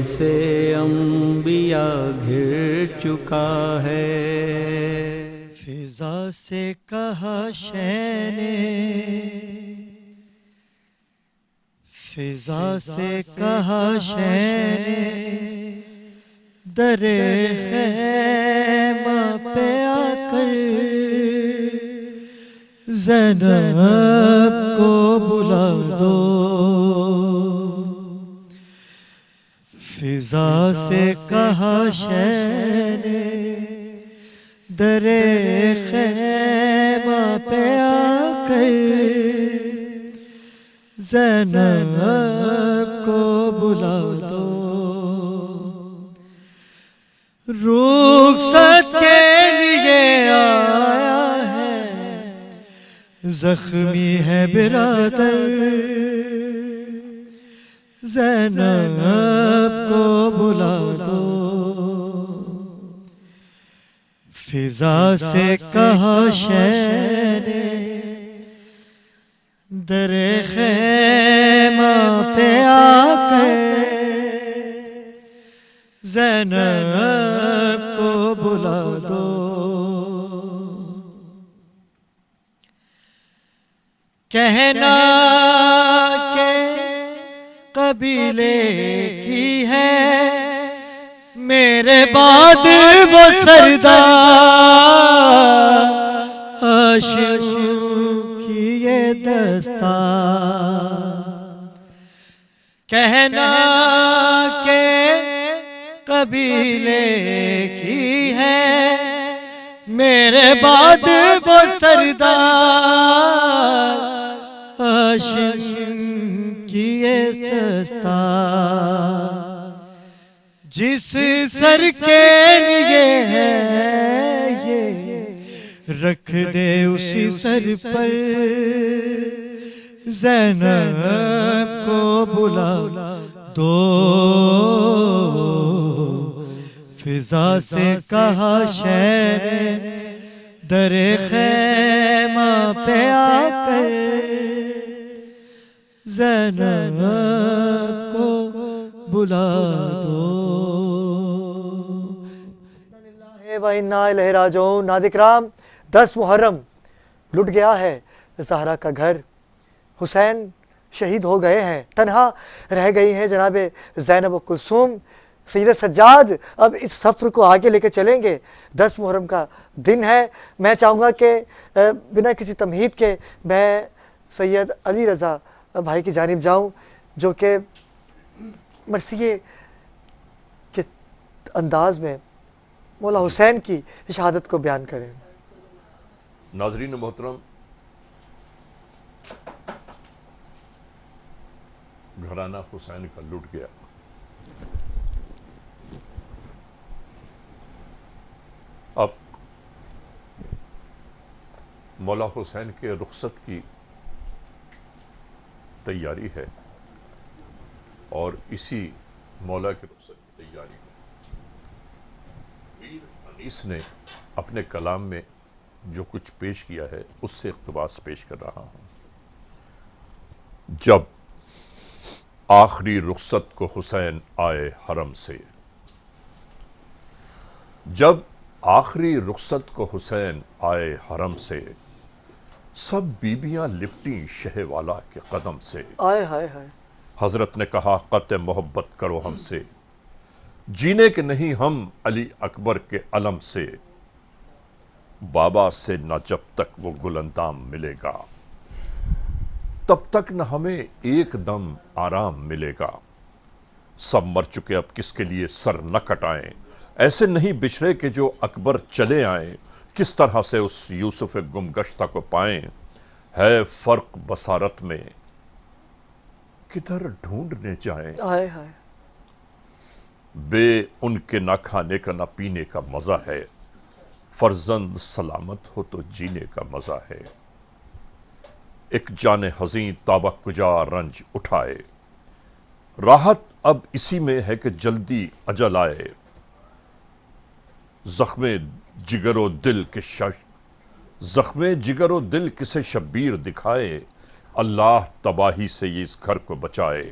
سے انبیاء گھر چکا ہے۔ فضا سے کہا شے نے، فضا سے کہا شے نے، در خیمہ پہ آ کر زینب کو بلا دو۔ فضا سے کہا شے نے، در خیمہ پہ آ کر زینب کو بلا دو۔ رخصت کے لیے آیا ہے، زخمی ہے برادر، زینب کو بلا دو۔ فضا سے کہا شے نے، در خیمہ پہ آ کر زینب کو بلا دو۔ کہنا کہ قبیلے کی ہے میرے بعد وہ سردار، عاشقوں کی یہ دستار۔ کہنا کہ قبیلے کی ہے میرے بعد وہ سردار، عاشقوں کی یہ دستار۔ جس سر کے لیے ہے یہ رکھ دے اسی سر پر، زینب کو بلا دو۔ فضا سے کہا شے نے، در خیمہ پہ آ کر زینب کو بلا دو۔ وَإِنَّا إِلَيْهِ رَاجِعُونَ۔ ناظرین کرام، 10 محرم لٹ گیا ہے زہرا کا گھر، حسین شہید ہو گئے ہیں، تنہا رہ گئی ہیں جناب زینب و کلثوم۔ سید سجاد اب اس سفر کو آگے لے کے چلیں گے۔ 10 محرم کا دن ہے۔ میں چاہوں گا کہ بنا کسی تمہید کے میں سید علی رضا بھائی کی جانب جاؤں، جو کہ مرثیے کے انداز میں مولا حسین کی شہادت کو بیان کریں۔ ناظرین محترم، گھرانہ حسین کا لٹ گیا۔ اب مولا حسین کے رخصت کی تیاری ہے، اور اسی مولا کے رخصت کی تیاری میں میر انیس نے اپنے کلام میں جو کچھ پیش کیا ہے اس سے اقتباس پیش کر رہا ہوں۔ جب آخری رخصت کو حسین آئے حرم سے، جب آخری رخصت کو حسین آئے حرم سے، سب بیبیاں لپٹیں شہ والا کے قدم سے۔ آئے ہائے ہائے۔ حضرت نے کہا قطع محبت کرو ہم سے، جینے کے نہیں ہم علی اکبر کے علم سے، بابا سے نہ جب تک وہ گل اندام ملے گا، تب تک نہ ہمیں ایک دم آرام ملے گا۔ سب مر چکے اب کس کے لیے سر نہ کٹائیں، ایسے نہیں بچھڑے کہ جو اکبر چلے آئیں، کس طرح سے اس یوسف گمگشتہ کو پائیں، ہے فرق بصارت میں کدھر ڈھونڈنے جائیں، آئے ہائے۔ بے ان کے نہ کھانے کا نہ پینے کا مزہ ہے، فرزند سلامت ہو تو جینے کا مزہ ہے۔ ایک جان حزین تابہ کجا رنج اٹھائے، راحت اب اسی میں ہے کہ جلدی اجل آئے۔ زخم جگر و دل کسے شبیر دکھائے، اللہ تباہی سے یہ اس گھر کو بچائے۔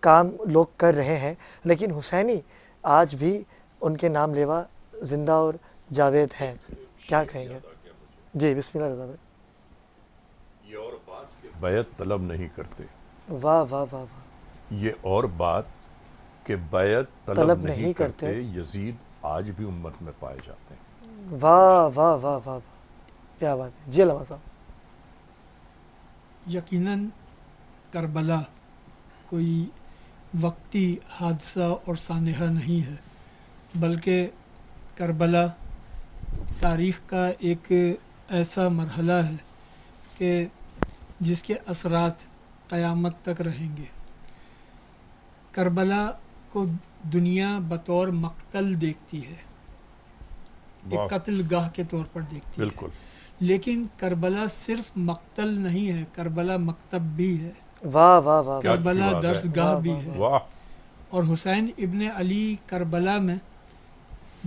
کام لوگ کر رہے ہیں، لیکن حسینی آج بھی ان کے نام لیوا زندہ اور جاوید ہیں. کیا کہیں گے؟ جی بسم اللہ رضا بھائی. یہ اور بات کہ بیعت طلب نہیں کرتے. واہ واہ واہ واہ. یہ اور بات کہ بیعت طلب نہیں کرتے. یزید آج بھی امت میں پائے جاتے ہیں. واہ واہ واہ واہ. کیا بات ہے. جی علامہ صاحب. یقیناً کربلا کوئی وقتی حادثہ اور سانحہ نہیں ہے، بلکہ کربلا تاریخ کا ایک ایسا مرحلہ ہے کہ جس کے اثرات قیامت تک رہیں گے. کربلا کو دنیا بطور مقتل دیکھتی ہے، ایک قتل گاہ کے طور پر دیکھتی ہے. بالکل. لیکن کربلا صرف مقتل نہیں ہے، کربلا مکتب بھی ہے، واہ واہ واہ. کربلا درس گاہ بھی ہے. واہ. اور حسین ابن علی کربلا میں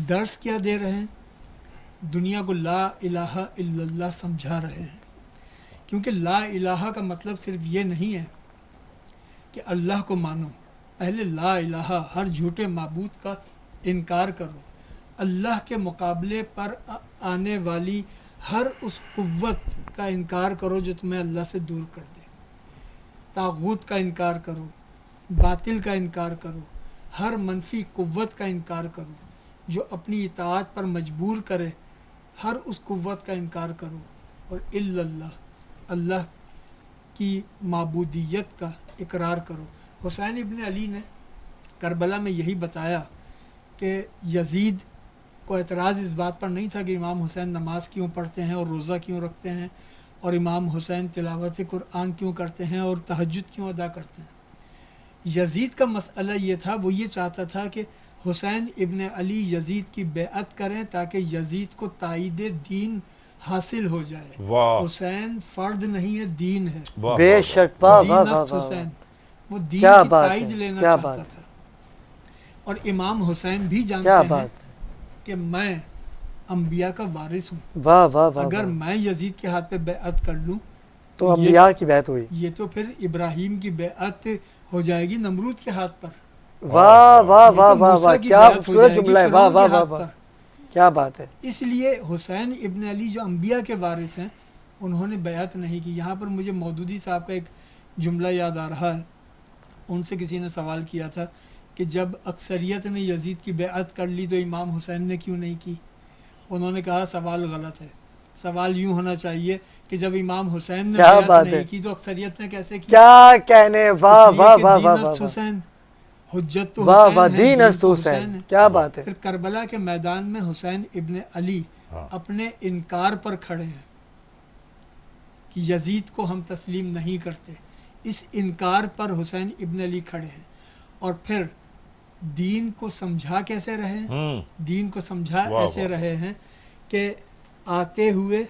درس کیا دے رہے ہیں؟ دنیا کو لا الہ الا اللہ سمجھا رہے ہیں. کیونکہ لا الہ کا مطلب صرف یہ نہیں ہے کہ اللہ کو مانو، پہلے لا الہ ہر جھوٹے معبود کا انکار کرو، اللہ کے مقابلے پر آنے والی ہر اس قوت کا انکار کرو جو تمہیں اللہ سے دور کر دے، طاغوت کا انکار کرو، باطل کا انکار کرو، ہر منفی قوت کا انکار کرو جو اپنی اطاعت پر مجبور کرے، ہر اس قوت کا انکار کرو، اور الا اللہ، اللہ کی معبودیت کا اقرار کرو. حسین ابن علی نے کربلا میں یہی بتایا کہ یزید کو اعتراض اس بات پر نہیں تھا کہ امام حسین نماز کیوں پڑھتے ہیں اور روزہ کیوں رکھتے ہیں، اور امام حسین تلاوت قرآن کیوں کرتے ہیں اور تہجد کیوں ادا کرتے ہیں. یزید کا مسئلہ یہ تھا، وہ یہ چاہتا تھا کہ حسین ابن علی یزید کی بیعت کریں تاکہ یزید کو تائید دین حاصل ہو جائے. واہ. حسین فرد نہیں ہے، دین ہے. واہ. بے شک. واہ واہ دین واہ است واہ. حسین، وہ دین کیا کی بات تائید ہے، لینا کیا چاہتا بات تھا. اور امام حسین بھی کیا جانتے ہیں بات ہے. کہ میں انبیاء کا وارث ہوں. واہ واہ واہ. اگر میں یزید کے ہاتھ پہ بیعت کر لوں تو انبیاء کی بیعت ہوئی. یہ تو پھر ابراہیم کی بیعت ہو جائے گی نمرود کے ہاتھ پر. واہ واہ یہ تو واہ واہ موسیٰ واہ. کی کیا بیعت ہو خوبصورت جائے گی جملہ ہے. واہ فرعون کے واہ واہ ہاتھ واہ. پر. کیا بات ہے. اس لیے حسین ابن علی جو انبیاء کے وارث ہیں انہوں نے بیعت نہیں کی. یہاں پر مجھے مودودی صاحب کا ایک جملہ یاد آ رہا ہے. ان سے کسی نے سوال کیا تھا کہ جب اکثریت نے یزید کی بیعت کر لی تو امام حسین نے کیوں نہیں کی؟ انہوں نے کہا سوال غلط ہے. سوال یوں ہونا چاہیے کہ جب امام حسین نے کیا بیعت بات ہے. نہیں کی تو اکثریت نے کیسے کی؟ کیا کہنے. واہ اس لیے واہ کہ واہ دین واہ است واہ. حسین، حجت تو واہ واہ. حسین ہے، دین است تو حسین. ہے. کیا بات ہے. پھر کربلا کے میدان میں حسین ابن علی اپنے انکار پر کھڑے ہیں کہ یزید کو ہم تسلیم نہیں کرتے. اس انکار پر حسین ابن علی کھڑے ہیں. اور پھر دین کو سمجھا کیسے رہے ہیں؟ دین کو سمجھا ایسے رہے ہیں کہ آتے ہوئے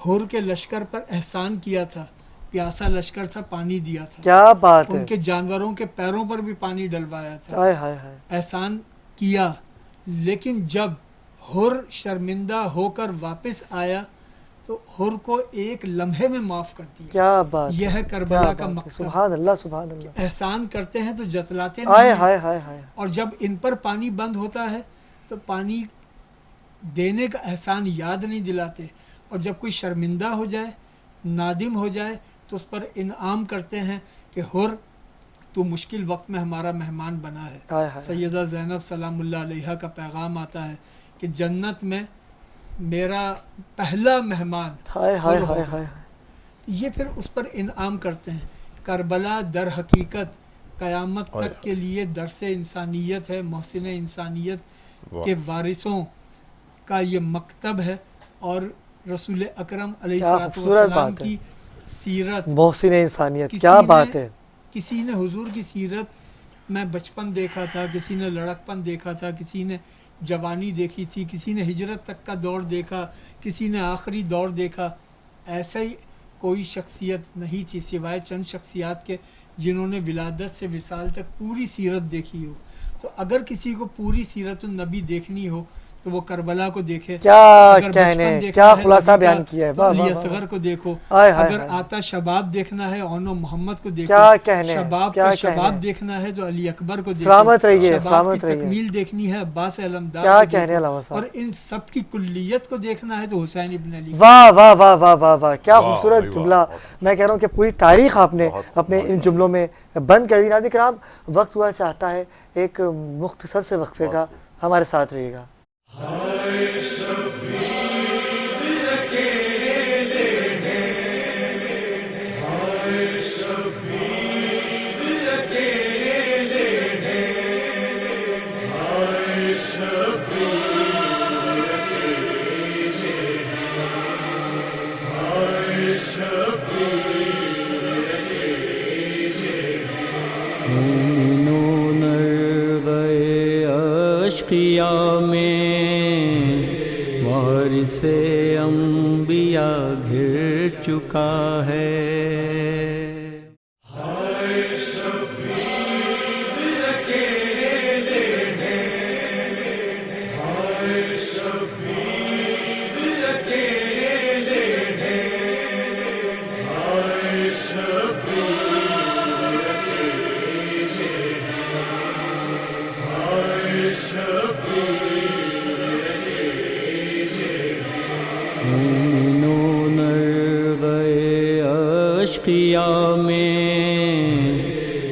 حر کے لشکر پر احسان کیا تھا، پیاسا لشکر تھا، پانی دیا تھا. کیا بات ہے. ان کے جانوروں کے پیروں پر بھی پانی ڈلوایا تھا. ہائے ہائے ہائے. احسان کیا. لیکن جب حر شرمندہ ہو کر واپس آیا تو حر کو ایک لمحے میں معاف کر دیا. کیا بات. یہ ہے کربلا کا مقصد. سبحان اللہ سبحان اللہ. احسان کرتے ہیں تو جتلاتے ہائے نہیں ہیں. ہائے ہائے ہائے. اور جب ان پر پانی بند ہوتا ہے تو پانی دینے کا احسان یاد نہیں دلاتے. اور جب کوئی شرمندہ ہو جائے، نادم ہو جائے تو اس پر انعام کرتے ہیں کہ حر تو مشکل وقت میں ہمارا مہمان بنا ہے. ہائے ہائے. سیدہ زینب سلام اللہ علیہا کا پیغام آتا ہے کہ جنت میں میرا پہلا مہمان ہائے ہائے حر ہائے ہوگا. ہائے. یہ پھر اس پر انعام کرتے ہیں. کربلا در حقیقت قیامت تک کے لیے درس انسانیت ہے، محسن انسانیت کے وارثوں کا یہ مکتب ہے. اور رسول اکرم علیہ السلام کی سیرت، محسن انسانیت. کسی کیا نے- بات ہے. کسی نے حضور کی سیرت میں بچپن دیکھا تھا، کسی نے لڑکپن دیکھا تھا، کسی نے جوانی دیکھی تھی، کسی نے ہجرت تک کا دور دیکھا، کسی نے آخری دور دیکھا. ایسا ہی کوئی شخصیت نہیں تھی سوائے چند شخصیات کے جنہوں نے ولادت سے وصال تک پوری سیرت دیکھی ہو. تو اگر کسی کو پوری سیرت النبی دیکھنی ہو تو وہ کربلا کو دیکھے. کیا اگر کہنے، بچپن دیکھنا کیا ہے خلاصہ نبی کا بیان کیا ہے. تو واہ علی واہ واہ. اصغر کو دیکھو. ہائے ہائے اگر ہائے. آتا شباب دیکھنا ہے اون و محمد کو دیکھو. کیا کہنے، شباب کیا کا کہنے. شباب دیکھنا ہے جو علی اکبر کو دیکھو. سلامت رہیے، شباب سلامت کی رہیے. تکمیل دیکھنی ہے عباس علمدار کیا کو کہنے دیکھو. علامہ صاحب. اور ان سب کی کلیت کو دیکھنا ہے تو حسین ابن علی کو. واہ واہ واہ واہ واہ واہ. کیا واہ خوبصورت بھائی واہ. جملہ. میں کہہ رہا ہوں کہ پوری تاریخ آپ نے بہت اپنے ان ماشاءاللہ. جملوں میں بند کر دی. ناظرین کرام، وقت ہوا چاہتا ہے ایک مختصر سے وقفے کا. ہمارے ساتھ رہیے گا. مومنون گئے اشقیاء میں، وارث انبیاء گھر چکا ہے. مومنون گئے اشقیاء میں،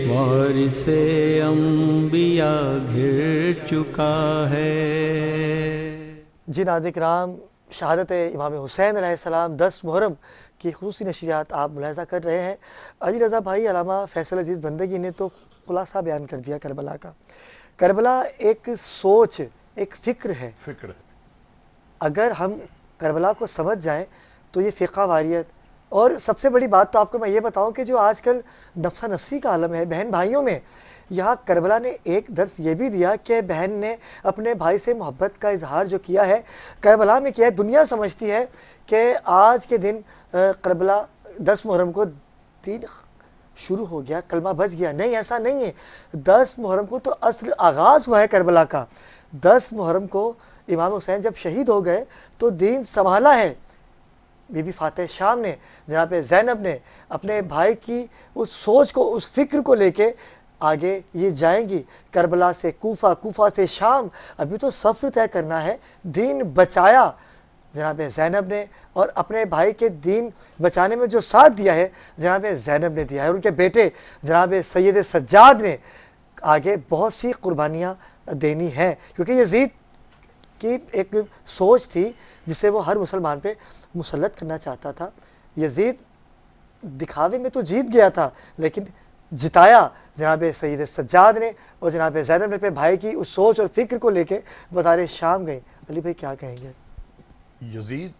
وارث انبیاء گھر چکا ہے. جی ناظرین کرام، شہادت امام حسین علیہ السلام 10 محرم کی خصوصی نشریات آپ ملاحظہ کر رہے ہیں. علی رضا بھائی، علامہ فیصل عزیز بندگی نے تو خلاصہ بیان کر دیا کربلا کا. کربلا ایک سوچ، ایک فکر ہے. فکر ہے. اگر ہم کربلا کو سمجھ جائیں تو یہ فقہ واریت. اور سب سے بڑی بات تو آپ کو میں یہ بتاؤں کہ جو آج کل نفسہ نفسی کا عالم ہے بہن بھائیوں میں، یہاں کربلا نے ایک درس یہ بھی دیا کہ بہن نے اپنے بھائی سے محبت کا اظہار جو کیا ہے کربلا میں کیا ہے. دنیا سمجھتی ہے کہ آج کے دن کربلا 10 محرم کو دین شروع ہو گیا، کلمہ بچ گیا. نہیں، ایسا نہیں ہے. 10 محرم کو تو اصل آغاز ہوا ہے کربلا کا. 10 محرم کو امام حسین جب شہید ہو گئے تو دین سنبھالا ہے. بی بی فاتح شام نے، جناب زینب نے اپنے بھائی کی اس سوچ کو، اس فکر کو لے کے آگے یہ جائیں گی. کربلا سے کوفہ، کوفہ سے شام، ابھی تو سفر طے کرنا ہے. دین بچایا جناب زینب نے، اور اپنے بھائی کے دین بچانے میں جو ساتھ دیا ہے جناب زینب نے دیا ہے. اور ان کے بیٹے جناب سید سجاد نے آگے بہت سی قربانیاں دینی ہیں، کیونکہ یزید کی ایک سوچ تھی جسے وہ ہر مسلمان پہ مسلط کرنا چاہتا تھا. یزید دکھاوے میں تو جیت گیا تھا لیکن جتایا جناب سید سجاد نے، اور جناب زینب نے اپنے بھائی کی اس سوچ اور فکر کو لے کے بطارِ شام گئیں. علی بھائی کیا کہیں گے؟ یزید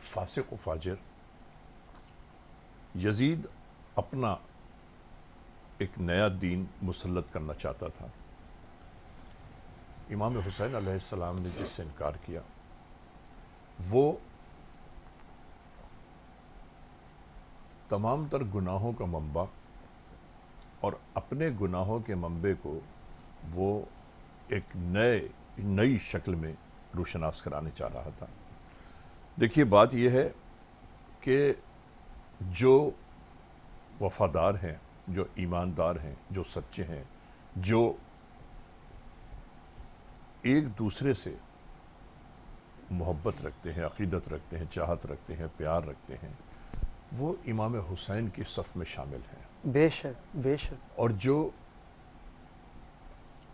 فاسق و فاجر. یزید اپنا ایک نیا دین مسلط کرنا چاہتا تھا. امام حسین علیہ السلام نے جس سے انکار کیا وہ تمام تر گناہوں کا منبع، اور اپنے گناہوں کے منبع کو وہ ایک نئی شکل میں روشناس کرانے چاہ رہا تھا. دیکھیے بات یہ ہے کہ جو وفادار ہیں، جو ایماندار ہیں، جو سچے ہیں، جو ایک دوسرے سے محبت رکھتے ہیں، عقیدت رکھتے ہیں، چاہت رکھتے ہیں، پیار رکھتے ہیں، وہ امام حسین کی صف میں شامل ہیں. بے شک، بے شک. اور جو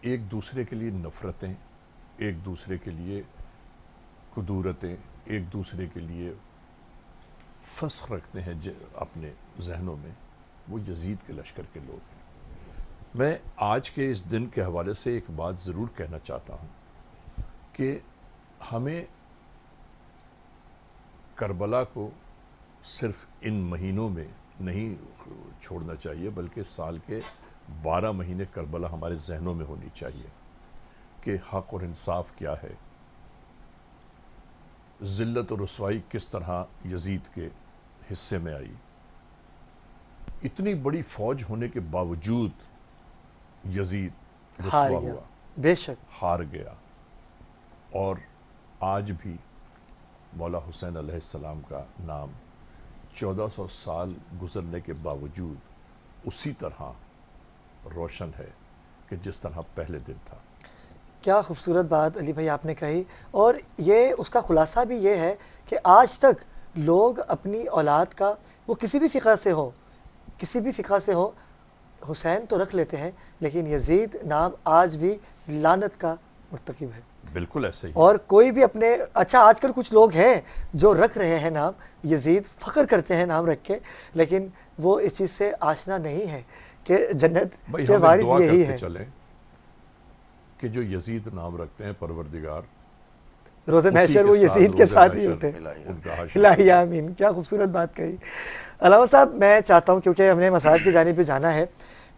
ایک دوسرے کے لیے نفرتیں، ایک دوسرے کے لیے کدورتیں، ایک دوسرے کے لیے فسق رکھتے ہیں اپنے ذہنوں میں، وہ یزید کے لشکر کے لوگ ہیں. میں آج کے اس دن کے حوالے سے ایک بات ضرور کہنا چاہتا ہوں کہ ہمیں کربلا کو صرف ان مہینوں میں نہیں چھوڑنا چاہیے، بلکہ سال کے 12 مہینے کربلا ہمارے ذہنوں میں ہونی چاہیے کہ حق اور انصاف کیا ہے، ذلت اور رسوائی کس طرح یزید کے حصے میں آئی. اتنی بڑی فوج ہونے کے باوجود یزید ہار رسوا گیا. ہوا، بے شک. ہار گیا. اور آج بھی مولا حسین علیہ السلام کا نام 1400 سال گزرنے کے باوجود اسی طرح روشن ہے کہ جس طرح پہلے دن تھا۔ کیا خوبصورت بات علی بھائی آپ نے کہی، اور یہ اس کا خلاصہ بھی یہ ہے کہ آج تک لوگ اپنی اولاد کا، وہ کسی بھی فقہ سے ہو، حسین تو رکھ لیتے ہیں، لیکن یزید نام آج بھی لعنت کا مرتکب ہے۔ بالکل ایسے ہی۔ اور کوئی بھی اپنے، اچھا آج کل کچھ لوگ ہیں جو رکھ رہے ہیں نام یزید، فخر کرتے ہیں نام رکھ کے، لیکن وہ اس چیز سے آشنا نہیں ہے کہ جنت بھائی کے ہم وارث دعا یہی کرتے ہیں۔ چلیں کہ جو یزید نام رکھتے ہیں پروردگار روز اسی محشر کے وہ ساتھ یزید کے روز ساتھ ہی محشر اٹھے۔ ان کا حشر الہی آمین، کیا خوبصورت بات کہی علامہ صاحب۔ میں چاہتا ہوں کیونکہ ہم نے مسائل کی جانب پہ جانا ہے،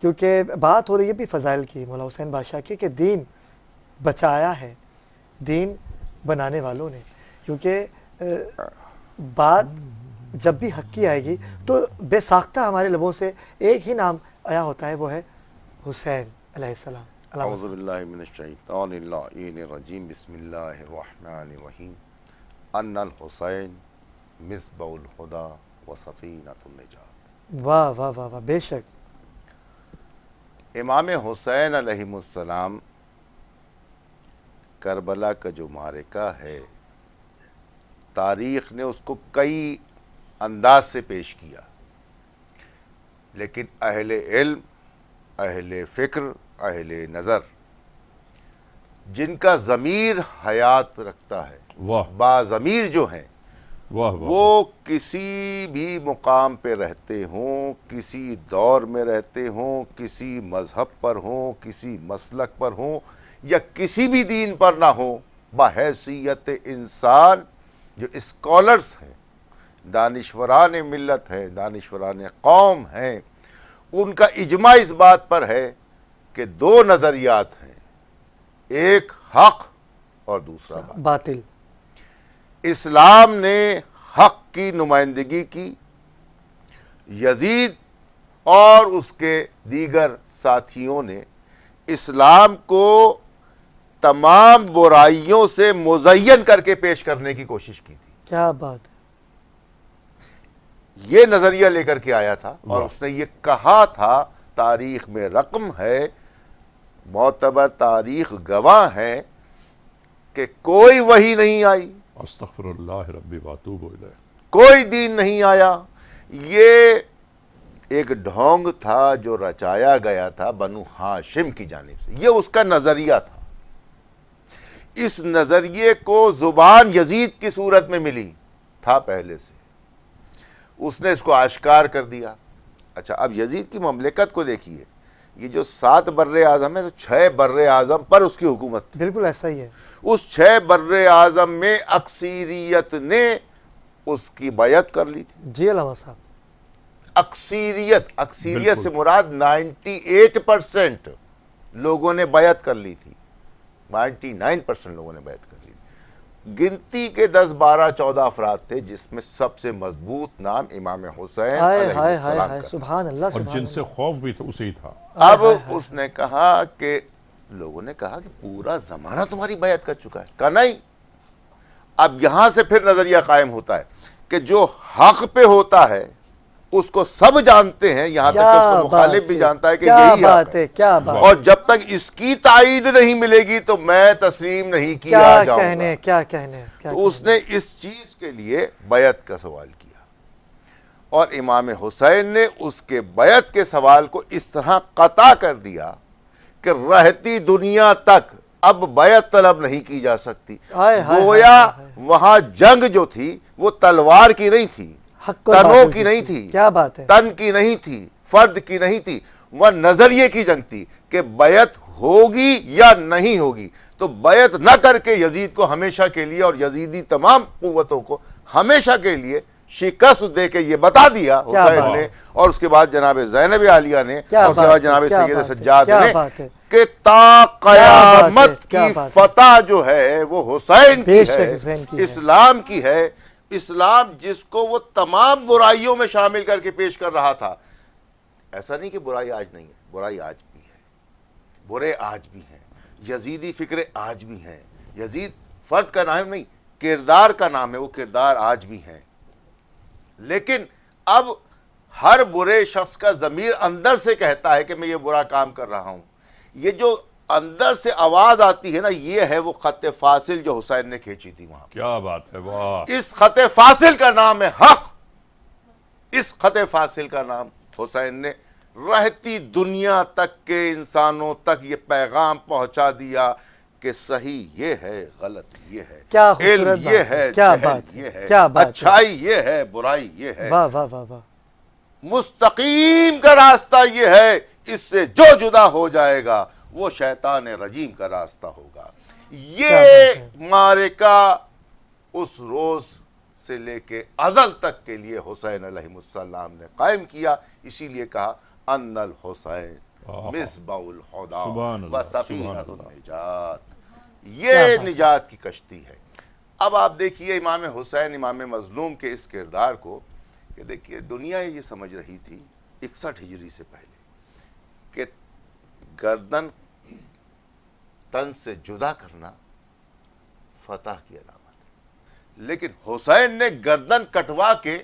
کیونکہ بات ہو رہی ہے بھی فضائل کی مولا حسین بادشاہ کی، کہ دین بچایا ہے دین بنانے والوں نے، کیونکہ بات جب بھی حق کی آئے گی تو بے ساختہ ہمارے لبوں سے ایک ہی نام آیا ہوتا ہے، وہ ہے حسین علیہ السلام۔ علامہ اعوذ باللہ من الشیطان اللعین الرجیم، بسم اللہ الرحمن الرحیم۔ ان الحسین مصباح الہدی و سفینۃ النجات۔ واہ واہ واہ واہ، بے شک۔ امام حسین علیہ السلام کربلا کا جو معرکہ ہے، تاریخ نے اس کو کئی انداز سے پیش کیا، لیکن اہل علم، اہل فکر، اہل نظر، جن کا ضمیر حیات رکھتا ہے، واہ باضمیر جو ہیں، واہ واہ، وہ کسی بھی مقام پہ رہتے ہوں، کسی دور میں رہتے ہوں، کسی مذہب پر ہوں، کسی مسلک پر ہوں، یا کسی بھی دین پر نہ ہوں، بحیثیت انسان جو اسکالرز ہیں، دانشوران ملت ہیں، دانشوران قوم ہیں، ان کا اجماع اس بات پر ہے کہ دو نظریات ہیں، ایک حق اور دوسرا باطل۔ اسلام نے حق کی نمائندگی کی، یزید اور اس کے دیگر ساتھیوں نے اسلام کو تمام برائیوں سے مزین کر کے پیش کرنے کی کوشش کی تھی۔ کیا بات ہے۔ یہ نظریہ لے کر کے آیا تھا، اور اس نے یہ کہا تھا، تاریخ میں رقم ہے، معتبر تاریخ گواہ ہے کہ کوئی وحی نہیں آئی، استغفر اللہ ربی واتوب الیہ، کوئی دین نہیں آیا، یہ ایک ڈھونگ تھا جو رچایا گیا تھا بنو ہاشم کی جانب سے، یہ اس کا نظریہ تھا۔ اس نظریے کو زبان یزید کی صورت میں ملی تھا پہلے سے، اس نے اس کو آشکار کر دیا۔ اچھا، اب یزید کی مملکت کو دیکھیے، یہ جو 7 بر اعظم ہے، تو 6 بر اعظم پر اس کی حکومت تھی۔ بالکل ایسا ہی ہے۔ اس 6 بر اعظم میں اکثریت نے اس کی بیعت کر لی تھی۔ جی علامہ صاحب۔ اکثریت بالکل۔ سے مراد 98% لوگوں نے بیعت کر لی تھی، 99% لوگوں نے بیعت کر لی تھی۔ گنتی کے 10 12 14 افراد تھے، جس میں سب سے مضبوط نام امام حسین ہائے علیہ ہائے ہائے السلام ہائے، کا۔ سبحان اللہ اور سبحان جن اللہ۔ سے خوف بھی تو اسے ہی تھا۔ اب اس نے کہا کہ لوگوں نے کہا کہ پورا زمانہ تمہاری بیعت کر چکا ہے، کہا نہیں۔ اب یہاں سے پھر نظریہ قائم ہوتا ہے کہ جو حق پہ ہوتا ہے اس کو سب جانتے ہیں، یہاں تک کہ اس کو مخالف بھی جانتا ہے کہ کیا یہی حق بات ہے، ہے، کیا بات اور جب تک اس کی تائید نہیں ملے گی تو میں تسلیم نہیں کیا کیا جاؤں کہنے، گا۔ کیا کہنے، کیا تو اس نے اس چیز کے لیے بیعت کا سوال کیا، اور امام حسین نے اس کے بیعت کے سوال کو اس طرح قطع کر دیا کہ رہتی دنیا تک اب بیعت طلب نہیں کی جا سکتی۔ ہائے ہائے گویا ہائے وہاں جنگ جو تھی وہ تلوار کی نہیں تھی، حق اور تنوں باطل کی نہیں تھی، کیا بات ہے۔ تن کی نہیں تھی، فرد کی نہیں تھی، وہ نظریے کی جنگ تھی کہ بیعت ہوگی یا نہیں ہوگی۔ تو بیعت نہ کر کے یزید کو ہمیشہ کے لیے اور یزیدی تمام قوتوں کو ہمیشہ کے لیے شکست دے کے یہ بتا دیا حسین نے، اور اس کے بعد جناب زینب عالیہ نے، اور اس کے بعد جناب سید سجاد نے، کہ تا قیامت کی فتح جو ہے وہ حسین کی ہے، اسلام کی ہے۔ اسلام جس کو وہ تمام برائیوں میں شامل کر کے پیش کر رہا تھا، ایسا نہیں کہ برائی آج نہیں ہے، برائی آج بھی ہے، برے آج بھی ہیں، یزیدی فکرے آج بھی ہیں، یزید فرد کا نام نہیں، کردار کا نام ہے، وہ کردار آج بھی ہیں. لیکن اب ہر برے شخص کا ضمیر اندر سے کہتا ہے کہ میں یہ برا کام کر رہا ہوں. یہ جو اندر سے آواز آتی ہے نا، یہ ہے وہ خط فاصل جو حسین نے کھینچی تھی وہاں. کیا بات ہے، واہ. اس خط فاصل کا نام ہے حق. اس خط فاصل کا نام حسین نے رہتی دنیا تک کے انسانوں تک یہ پیغام پہنچا دیا کہ صحیح یہ ہے، غلط یہ ہے، کیا خوبصورت علم بات یہ ہے، ہے، کیا جہل بات ہے، یہ ہے، کیا بات ہے۔ اچھائی یہ ہے، برائی یہ ہے، واہ واہ واہ واہ، مستقیم کا راستہ یہ ہے، اس سے جو جدا ہو جائے گا وہ شیطان رجیم کا راستہ ہوگا. کیا یہ بات ہے۔ معرکہ اس روز سے لے کے ازل تک کے لیے حسین علیہ السلام نے قائم کیا. اسی لیے کہا ان الحسین مصباح الہدی سبحان اللہ، و سبحان سفینۃ اللہ۔ النجات. کیا یہ بات ہے۔ نجات کی کشتی ہے. اب آپ دیکھیے امام حسین امام مظلوم کے اس کردار کو کہ دیکھیے دنیا یہ سمجھ رہی تھی 61 ہجری سے پہلے کہ گردن تن سے جدا کرنا فتح کی علامت ہے. لیکن حسین نے گردن کٹوا کے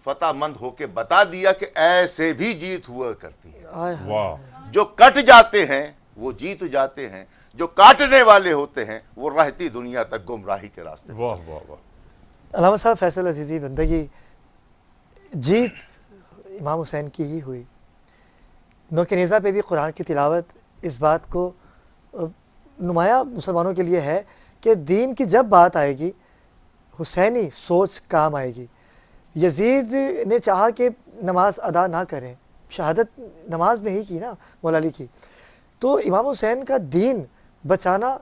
فتح مند ہو کے بتا دیا کہ ایسے بھی جیت ہوا کرتی ہے. آئے ہائے۔ واہ. جو کٹ جاتے ہیں وہ جیت جاتے ہیں، جو کاٹنے والے ہوتے ہیں وہ رہتی دنیا تک گمراہی کے راستے. واہ واہ واہ. علامہ صاحب فیصل عزیزی بندگی جیت امام حسین کی ہی ہوئی. نوک نیزہ پہ بھی قرآن کی تلاوت اس بات کو نمایاں مسلمانوں کے لیے ہے کہ دین کی جب بات آئے گی حسینی سوچ کام آئے گی. یزید نے چاہا کہ نماز ادا نہ کریں، شہادت نماز میں ہی کی نا مولا علی کی. تو امام حسین کا دین بچانا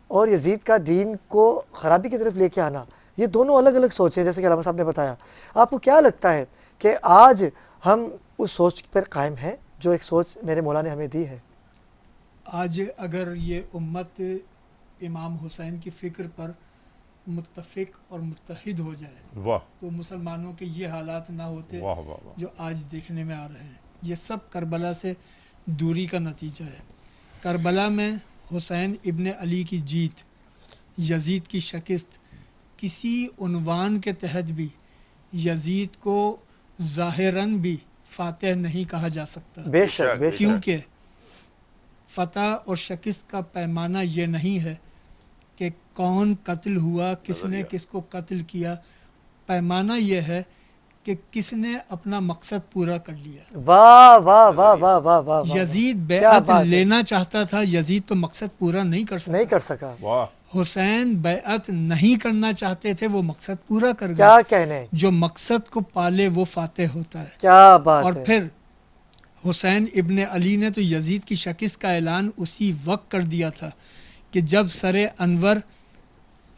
اور یزید کا دین کو خرابی کی طرف لے کے آنا، یہ دونوں الگ الگ سوچیں جیسے کہ علامہ صاحب نے بتایا. آپ کو کیا لگتا ہے کہ آج ہم اس سوچ پر قائم ہیں جو ایک سوچ میرے مولا نے ہمیں دی ہے؟ آج اگر یہ امت امام حسین کی فکر پر متفق اور متحد ہو جائے واہ تو مسلمانوں کے یہ حالات نہ ہوتے واہ واہ واہ. جو آج دیکھنے میں آ رہے ہیں. یہ سب کربلا سے دوری کا نتیجہ ہے. کربلا میں حسین ابن علی کی جیت، یزید کی شکست، کسی عنوان کے تحت بھی یزید کو ظاہراً بھی فاتح نہیں کہا جا سکتا، بے شک بے شک. کیونکہ فتح اور شکست کا پیمانہ یہ نہیں ہے کہ کون قتل ہوا، کس نے کس کو قتل کیا. پیمانہ یہ ہے کہ کس نے اپنا مقصد پورا کر لیا. واہ واہ واہ واہ واہ واہ واہ. یزید کیا بیعت بات ہے. لینا چاہتا تھا، یزید تو مقصد پورا نہیں کر سکا. نہیں کر سکا. واہ. حسین بیعت نہیں کرنا چاہتے تھے، وہ مقصد پورا کر گئے. کیا کہنے، جو مقصد کو پالے وہ فاتح ہوتا ہے. کیا بات اور ہے. پھر حسین ابن علی نے تو یزید کی شکست کا اعلان اسی وقت کر دیا تھا کہ جب سر انور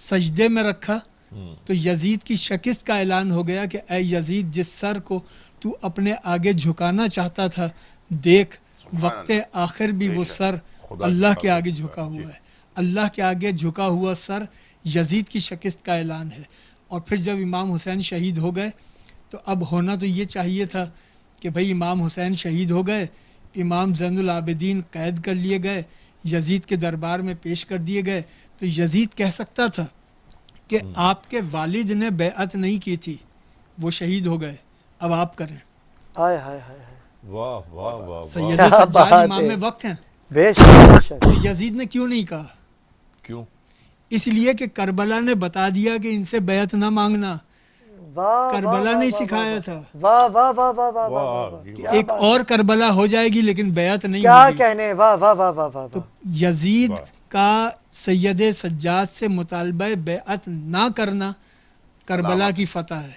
سجدے میں رکھا تو یزید کی شکست کا اعلان ہو گیا کہ اے یزید، جس سر کو تو اپنے آگے جھکانا چاہتا تھا، دیکھ وقت آخر بھی وہ سر اللہ کے آگے جھکا ہوا ہے. اللہ کے آگے جھکا ہوا سر یزید کی شکست کا اعلان ہے. اور پھر جب امام حسین شہید ہو گئے تو اب ہونا تو یہ چاہیے تھا کہ بھئی امام حسین شہید ہو گئے، امام زین العابدین قید کر لیے گئے، یزید کے دربار میں پیش کر دیے گئے، تو یزید کہہ سکتا تھا کہ آپ کے والد نے بیعت نہیں کی تھی، وہ شہید ہو گئے، اب آپ کریں. آئے ہائے ہائے ہائے. واہ واہ واہ واہ. سید کیا سجاد بات امام ہے. وقت ہیں. بے شک بے شک. تو یزید نے کیوں نہیں کہا؟ کیوں؟ اس لیے کہ کربلا نے بتا دیا کہ ان سے بیعت نہ مانگنا. واہ کربلا واہ نہیں واہ سکھایا واہ. تھا. واہ واہ واہ واہ واہ واہ واہ. واہ. یہ کیا ایک بات اور کربلا ہو جائے گی لیکن بیعت نہیں کیا ہوگی. کہنے. واہ واہ واہ واہ واہ تو واہ. یزید واہ. کا سید سجاد سے مطالبہ بیعت نہ کرنا کربلا کی فتح ہے،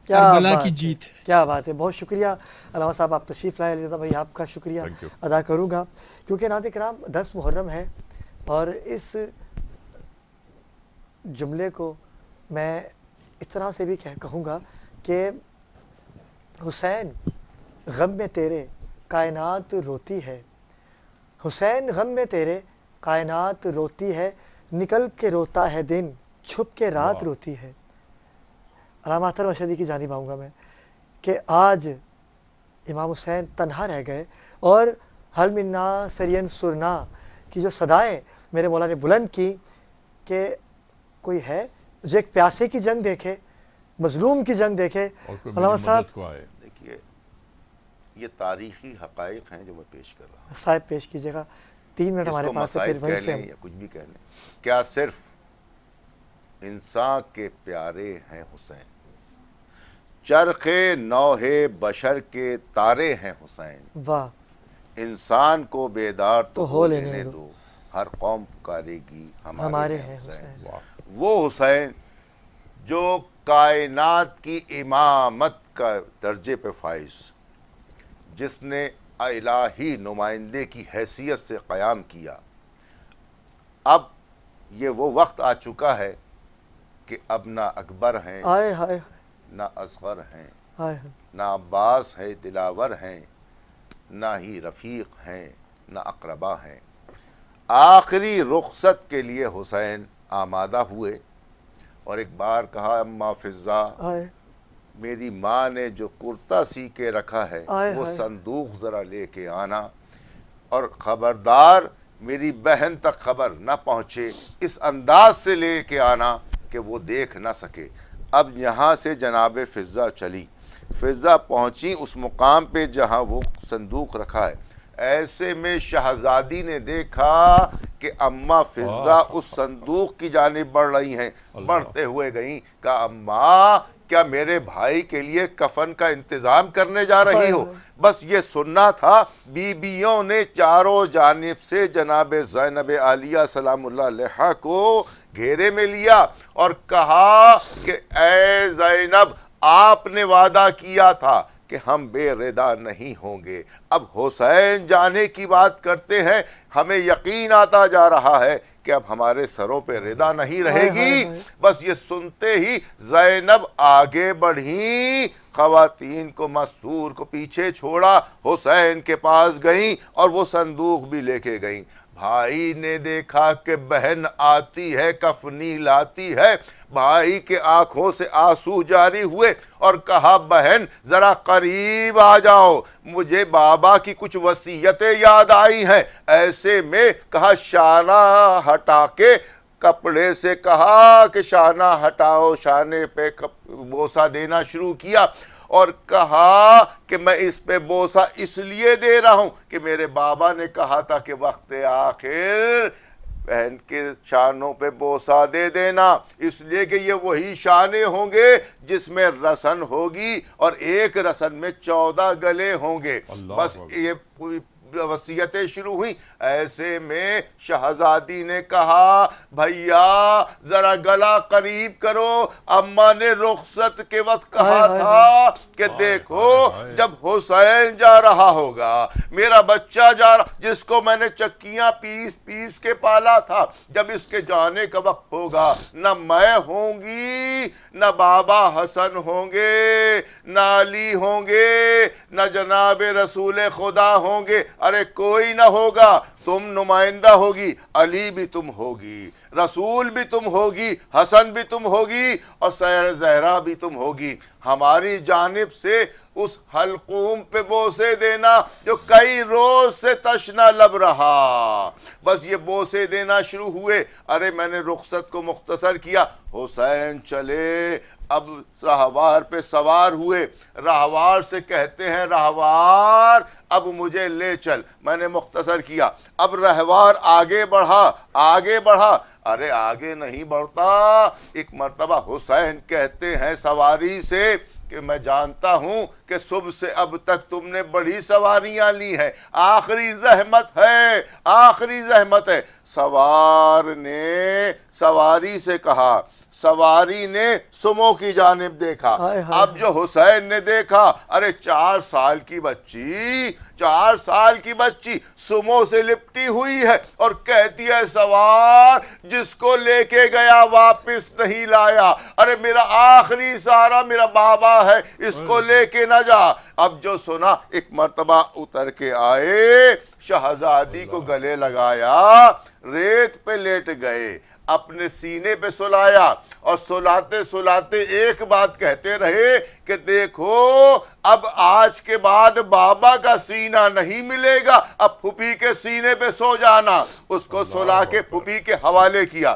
کیا کربلا بات کی ہے. جیت ہے. کیا بات ہے. بہت شکریہ علامہ صاحب، آپ تشریف لائے. علی رضا بھائی آپ کا شکریہ Thank you. ادا کروں گا کیونکہ ناظرین کرام 10 محرم ہے اور اس جملے کو میں اس طرح سے بھی کہوں گا کہ حسین غم میں تیرے کائنات روتی ہے، حسین غم میں تیرے کائنات روتی ہے، نکل کے روتا ہے دن، چھپ کے رات واہ. روتی ہے. علامہ اطہر مشہدی کی جانب آؤں گا میں کہ آج امام حسین تنہا رہ گئے اور حل منا سرین سرنا کی جو صدائیں میرے مولا نے بلند کی کہ کوئی ہے جو ایک پیاسے کی جنگ دیکھے, مظلوم کی جنگ دیکھے. اور کوئی علامہ میری صاحب مدد کو آئے. دیکھیے یہ تاریخی حقائق ہیں جو میں پیش کر رہا ہوں. صاحب پیش کیجیے گا, 3 منٹ ہمارے پاس ہے, پھر وہیں سے یا کچھ بھی کہہ لیں. کیا صرف انسان کے پیارے ہیں حسین, چرخ نوح بشر کے تارے ہیں حسین, واہ, انسان کو بیدار تو ہو ہو لینے لینے دو, دو, ہر قوم پکارے گی ہمارے ہیں ہیں حسین. حسین. وہ حسین جو کائنات کی امامت کا درجے پہ فائز, جس نے الہی نمائندے کی حیثیت سے قیام کیا. اب یہ وہ وقت آ چکا ہے کہ اب نہ اکبر ہیں, آئے ہائے نہ اصغر ہیں, ہائے, نہ عباس ہے دلاور ہیں, نہ ہی رفیق ہیں, نہ اقربا ہیں. آخری رخصت کے لیے حسین آمادہ ہوئے اور ایک بار کہا اما فضا, آئے, میری ماں نے جو کرتا سی کے رکھا ہے آئے وہ ہائے. صندوق ذرا لے کے آنا, اور خبردار میری بہن تک خبر نہ پہنچے, اس انداز سے لے کے آنا کہ وہ دیکھ نہ سکے. اب یہاں سے جناب فضا چلی, فضا پہنچی اس مقام پہ جہاں وہ صندوق رکھا ہے. ایسے میں شہزادی نے دیکھا کہ اما فضا اس صندوق کی جانب بڑھ رہی ہیں. بڑھتے ہوئے گئیں, کہا اما کیا میرے بھائی کے لیے کفن کا انتظام کرنے جا رہی ہو؟ بس یہ سننا تھا. بیویوں نے چاروں جانب سے جناب زینب عالیہ سلام اللہ علیہا کو گھیرے میں لیا اور کہا کہ اے زینب, آپ نے وعدہ کیا تھا کہ ہم بے ردا نہیں ہوں گے. اب حسین جانے کی بات کرتے ہیں, ہمیں یقین آتا جا رہا ہے کہ اب ہمارے سروں پہ ردا نہیں رہے گی. بس یہ سنتے ہی زینب آگے بڑھیں, خواتین کو مستور کو پیچھے چھوڑا, حسین کے پاس گئیں اور وہ صندوق بھی لے کے گئیں. بھائی نے دیکھا کہ بہن آتی ہے, کفنی لاتی ہے. بھائی کے آنکھوں سے آنسو جاری ہوئے اور کہا بہن ذرا قریب آ جاؤ, مجھے بابا کی کچھ وصیتیں یاد آئی ہیں. ایسے میں کہا شانہ ہٹا کے, کپڑے سے کہا کہ شانہ ہٹاؤ, شانے پہ بوسہ دینا شروع کیا اور کہا کہ میں اس پہ بوسہ اس لیے دے رہا ہوں کہ میرے بابا نے کہا تھا کہ وقت آخر بہن کے شانوں پہ بوسہ دے دینا, اس لیے کہ یہ وہی شانے ہوں گے جس میں رسن ہوگی اور ایک رسن میں 14 گلے ہوں گے. بس یہ پوری وصیتیں شروع ہوئی. ایسے میں شہزادی نے کہا بھیا ذرا گلا قریب کرو, اماں نے رخصت کے وقت کہا تھا کہ دیکھو جب حسین جا رہا ہوگا, میرا بچہ جا رہا جس کو میں نے چکیاں پیس پیس کے پالا تھا, جب اس کے جانے کا وقت ہوگا نہ میں ہوں گی, نہ بابا حسن ہوں گے, نہ علی ہوں گے, نہ جناب رسول خدا ہوں گے, ارے کوئی نہ ہوگا. تم نمائندہ ہوگی, علی بھی تم ہوگی, رسول بھی تم ہوگی, حسن بھی تم ہوگی اور سیر زہرا بھی تم ہوگی. ہماری جانب سے اس حلقوم پہ بوسے دینا جو کئی روز سے تشنا لب رہا. بس یہ بوسے دینا شروع ہوئے. ارے میں نے رخصت کو مختصر کیا. حسین چلے, اب راہوار پہ سوار ہوئے. راہوار سے کہتے ہیں راہوار اب مجھے لے چل. میں نے مختصر کیا. اب راہوار آگے بڑھا, آگے بڑھا. ارے آگے نہیں بڑھتا. ایک مرتبہ حسین کہتے ہیں سواری سے کہ میں جانتا ہوں کہ صبح سے اب تک تم نے بڑی سواریاں لی ہیں, آخری زحمت ہے, آخری زحمت ہے. سوار نے سواری سے کہا, سواری نے سمو کی جانب دیکھا. اب جو حسین نے دیکھا, ارے 4 سال کی بچی, 4 سال کی بچی سمو سے لپٹی ہوئی ہے اور کہتی ہے سوار جس کو لے کے گیا واپس نہیں لایا, ارے میرا آخری سہارا میرا بابا ہے, اس کو لے کے نہ جا. اب جو سنا ایک مرتبہ اتر کے آئے, شہزادی کو گلے لگایا, ریت پہ لیٹ گئے, اپنے سینے پہ سلایا اور سلاتے سلاتے ایک بات کہتے رہے کہ دیکھو اب آج کے بعد بابا کا سینہ نہیں ملے گا, اب پھوپھی کے سینے پہ سو جانا. اس کو سلا کے پھوپھی کے حوالے کیا.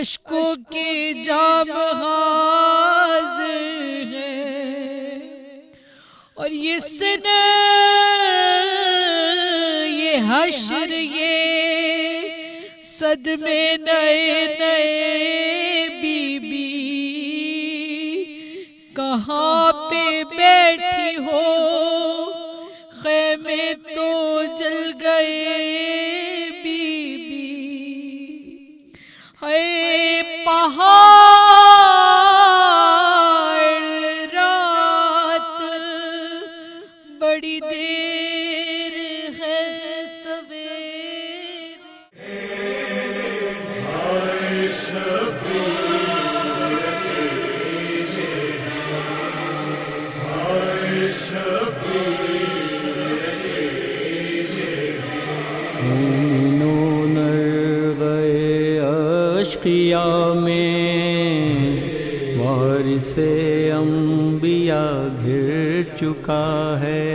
اشکوں کی جام حاضر ہے، اور یہ سنہ یہ حشر یہ صدمے نئے نئے، بی بی کہاں پہ بیٹھی ہو، خیمے تو جل گئے، بی بی ہے پہاڑ رات بڑی دیر ہے سویر۔ مومنون گئے اشقیا میں، وارث انبیاء گھر چکا ہے۔